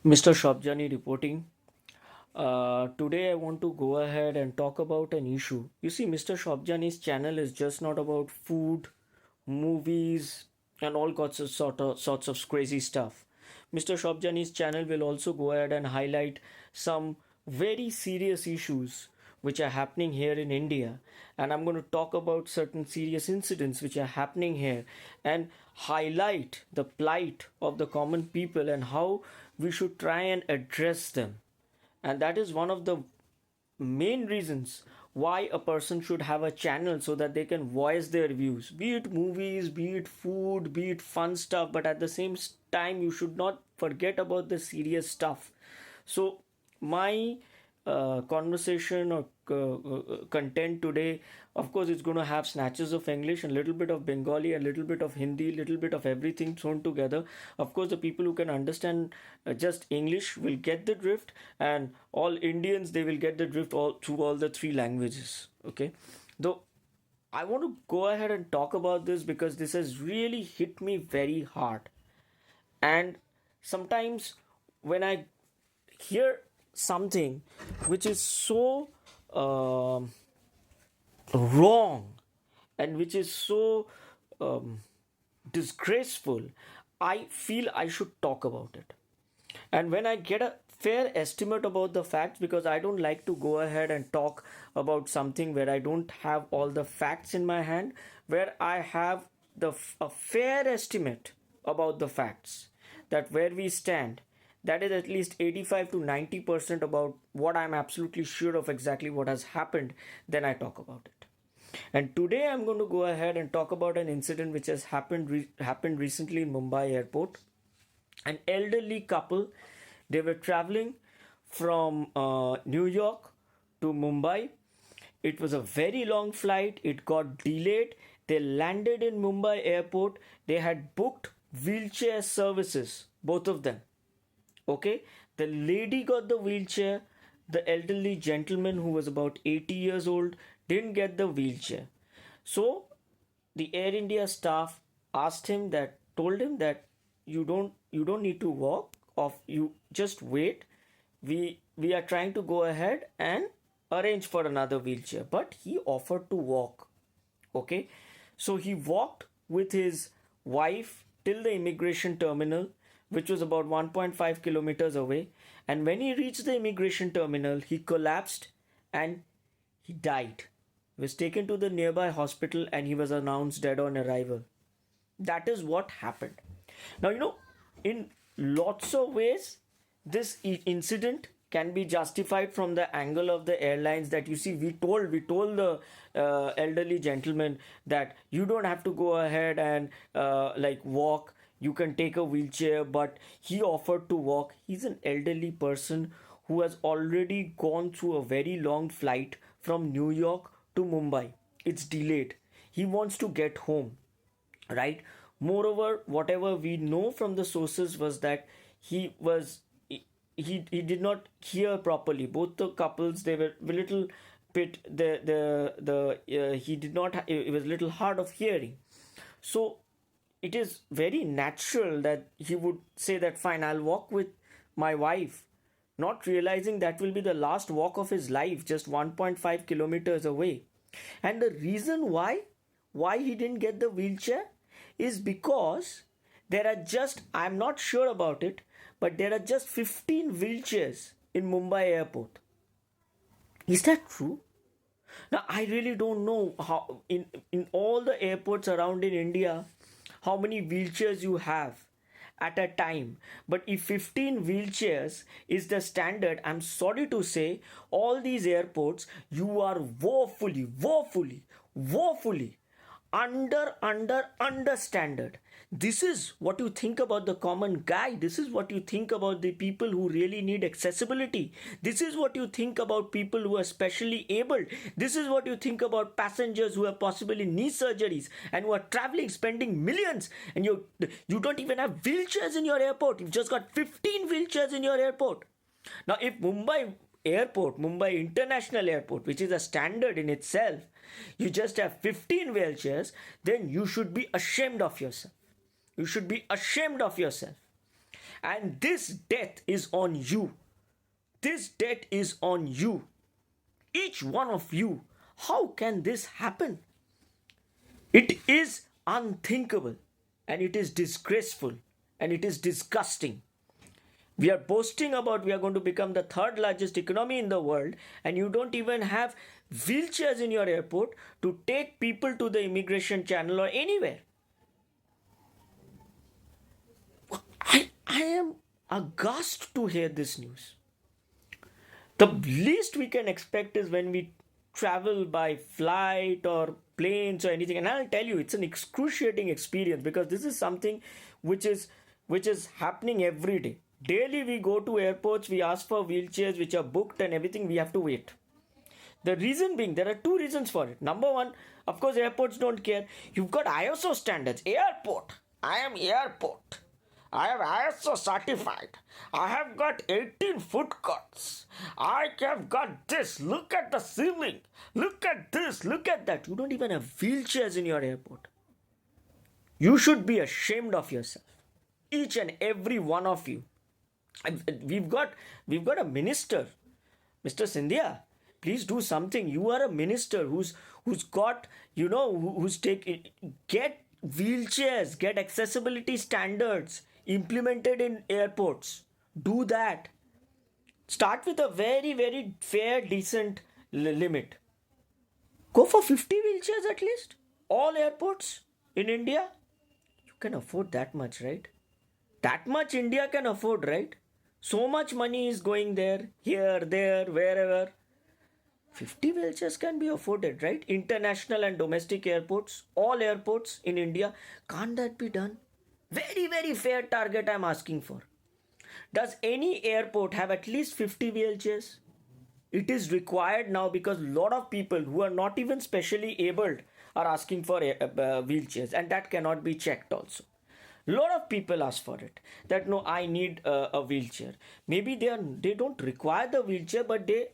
Mr. Shabjani reporting. Today I want to go ahead and talk about an issue. You see, Mr. Shabjani's channel is just not about food, movies, and all sorts of crazy stuff. Mr. Shabjani's channel will also go ahead and highlight some very serious issues which are happening here in India. And I'm going to talk about certain serious incidents which are happening here and highlight the plight of the common people and how we should try and address them. And that is one of the main reasons why a person should have a channel, so that they can voice their views, be it movies, be it food, be it fun stuff, but at the same time you should not forget about the serious stuff. So my conversation or content today, of course, it's going to have snatches of English, a little bit of Bengali, a little bit of Hindi, a little bit of everything thrown together. Of course, the people who can understand just English will get the drift, and all Indians, they will get the drift all through all the three languages. Okay, though I want to go ahead and talk about this because this has really hit me very hard. And sometimes when I hear something which is so wrong and which is so um, disgraceful, I feel I should talk about it. And when I get a fair estimate about the facts, because I don't like to go ahead and talk about something where I don't have all the facts in my hand, where I have a fair estimate about the facts, that where we stand, that is at least 85 to 90% about what I'm absolutely sure of exactly what has happened, then I talk about it. And today I'm going to go ahead and talk about an incident which has happened recently in Mumbai Airport. An elderly couple, they were traveling from New York to Mumbai. It was a very long flight. It got delayed. They landed in Mumbai Airport. They had booked wheelchair services, both of them. Okay, the lady got the wheelchair. The elderly gentleman, who was about 80 years old, didn't get the wheelchair. So the Air India staff told him that you don't need to walk off, you just wait. We are trying to go ahead and arrange for another wheelchair. But he offered to walk. Okay, so he walked with his wife till the immigration terminal, which was about 1.5 kilometers away. And when he reached the immigration terminal, he collapsed and he died. He was taken to the nearby hospital and he was announced dead on arrival. That is what happened. Now, in lots of ways, this incident can be justified from the angle of the airlines, that you see, we told the elderly gentleman that you don't have to go ahead and like walk, you can take a wheelchair, but he offered to walk. He's an elderly person who has already gone through a very long flight from New York to Mumbai. It's delayed. He wants to get home, right? Moreover, whatever we know from the sources was that he did not hear properly. Both the couples, they were a little bit, he did not it was a little hard of hearing. So it is very natural that he would say that fine, I'll walk with my wife, not realizing that will be the last walk of his life, just 1.5 kilometers away. And the reason why he didn't get the wheelchair is because there are just, I'm not sure about it, but there are just 15 wheelchairs in Mumbai Airport. Is that true? Now, I really don't know how in all the airports around in India, how many wheelchairs you have at a time. But if 15 wheelchairs is the standard, I'm sorry to say, all these airports, you are woefully under standard. This is what you think about the common guy. This is what you think about the people who really need accessibility. This is what you think about people who are specially abled. This is what you think about passengers who have possibly knee surgeries and who are traveling, spending millions, and you don't even have wheelchairs in your airport. You've just got 15 wheelchairs in your airport. Now, if Mumbai International Airport, which is a standard in itself, you just have 15 wheelchairs, then you should be ashamed of yourself. You should be ashamed of yourself. And this death is on you. This debt is on you. Each one of you. How can this happen? It is unthinkable, and it is disgraceful, and it is disgusting. We are boasting about we are going to become the third largest economy in the world, and you don't even have wheelchairs in your airport to take people to the immigration channel or anywhere. I am aghast to hear this news. The least we can expect is when we travel by flight or planes or anything. And I'll tell you, it's an excruciating experience because this is something which is happening every day. Daily we go to airports, we ask for wheelchairs which are booked and everything, we have to wait. The reason being, there are two reasons for it. Number one, of course, airports don't care. You've got ISO standards. Airport. I am airport. I have ISO certified. I have got 18 foot cots. I have got this. Look at the ceiling. Look at this. Look at that. You don't even have wheelchairs in your airport. You should be ashamed of yourself. Each and every one of you. We've got a minister, Mr. Sindhia. Please do something. You are a minister who's got, who's taking, get wheelchairs, get accessibility standards implemented in airports. Do that. Start with a very, very fair, decent limit. Go for 50 wheelchairs at least. All airports in India. You can afford that much, right? That much India can afford, right? So much money is going there, here, there, wherever. 50 wheelchairs can be afforded, right? International and domestic airports, all airports in India. Can't that be done? Very, very fair target I'm asking for. Does any airport have at least 50 wheelchairs? It is required now because a lot of people who are not even specially abled are asking for wheelchairs, and that cannot be checked also. A lot of people ask for it, that no, I need a wheelchair. Maybe they don't require the wheelchair, but they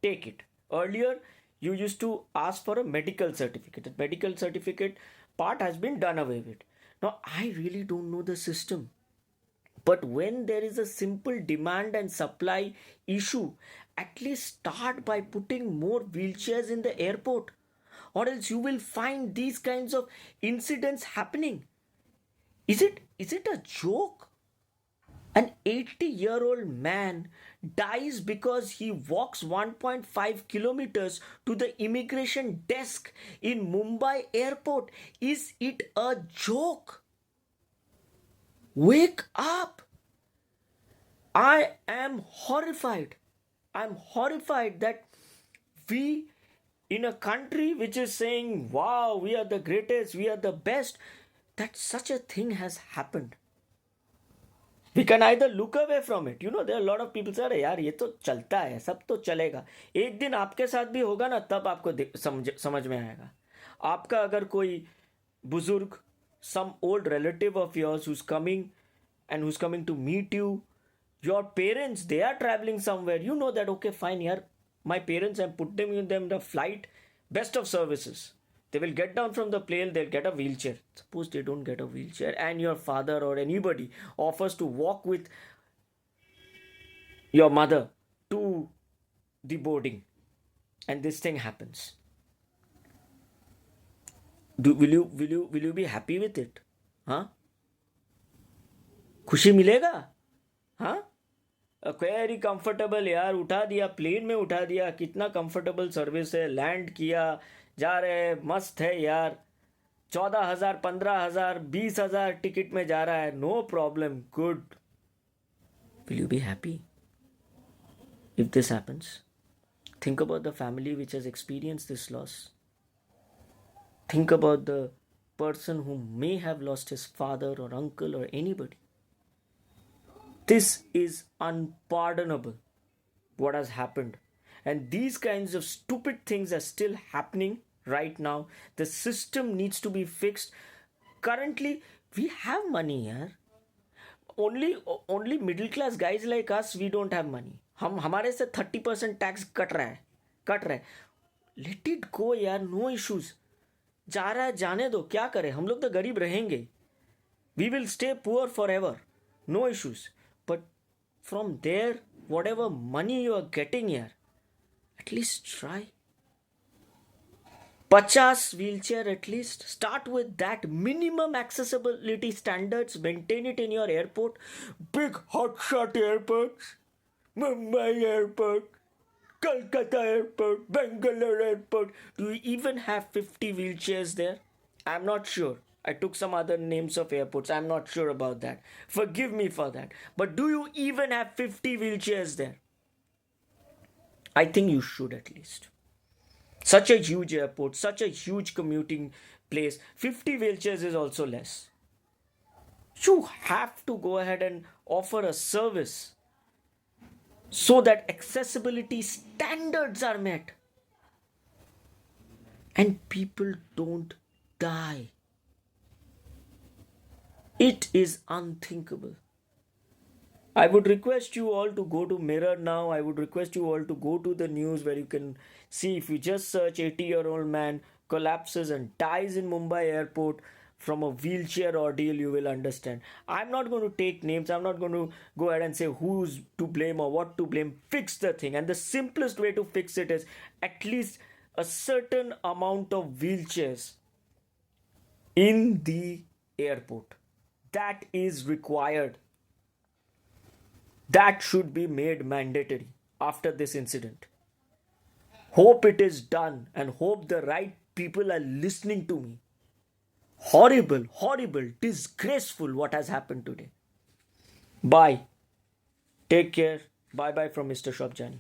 take it. Earlier, you used to ask for a medical certificate. The medical certificate part has been done away with. Now, I really don't know the system. But when there is a simple demand and supply issue, at least start by putting more wheelchairs in the airport. Or else you will find these kinds of incidents happening. Is it a joke? An 80-year-old man dies because he walks 1.5 kilometers to the immigration desk in Mumbai Airport. Is it a joke? Wake up! I am horrified. I'm horrified that we, in a country which is saying, wow, we are the greatest, we are the best, that such a thing has happened. We can either look away from it. There are a lot of people say, अरे यार ये तो चलता है, सब तो चलेगा. एक दिन आपके साथ भी होगा ना, तब आपको समझ में आएगा. आपका अगर कोई बुजुर्ग, some old relative of yours who's coming to meet you, your parents, they are traveling somewhere. You know that, okay, fine, yaar, my parents, I'm putting them in the flight, best of services. They will get down from the plane, they'll get a wheelchair. Suppose they don't get a wheelchair and your father or anybody offers to walk with your mother to the boarding and this thing happens. Will you be happy with it? Huh? खुशी मिलेगा? हाँ? Very comfortable यार, उठा दिया, plane में उठा दिया, कितना कंफर्टेबल सर्विस है, लैंड किया, जा रहे, मस्त है यार, 14,000, 15,000, 20,000 टिकट में जा रहा है, no problem, good. Will you be happy if this happens? Think about the family which has experienced this loss. Think about the person who may have lost his father or uncle or anybody. This is unpardonable, what has happened. And these kinds of stupid things are still happening right now. The system needs to be fixed. Currently, we have money here. Only middle class guys like us, we don't have money. हमारे से 30% tax cut रहा है. Let it go यार, no issues. जा रहा है, जाने दो, क्या करें, हम लोग तो गरीब रहेंगे. We will stay poor forever. No issues. But from there, whatever money you are getting here, at least try. 50 wheelchair at least. Start with that minimum accessibility standards. Maintain it in your airport. Big hotshot airports. Mumbai Airport. Kolkata Airport. Bangalore Airport. Do you even have 50 wheelchairs there? I'm not sure. I took some other names of airports. I'm not sure about that. Forgive me for that. But do you even have 50 wheelchairs there? I think you should at least. Such a huge airport, such a huge commuting place. 50 wheelchairs is also less. You have to go ahead and offer a service so that accessibility standards are met and people don't die. It is unthinkable. I would request you all to go to Mirror now. I would request you all to go to the news where you can see, if you just search 80-year-old man collapses and dies in Mumbai airport from a wheelchair ordeal, you will understand. I'm not going to take names. I'm not going to go ahead and say who's to blame or what to blame. Fix the thing. And the simplest way to fix it is at least a certain amount of wheelchairs in the airport. That is required. That should be made mandatory after this incident. Hope it is done and hope the right people are listening to me. Horrible, horrible, disgraceful what has happened today. Bye. Take care. Bye bye from Mr. Shobjani.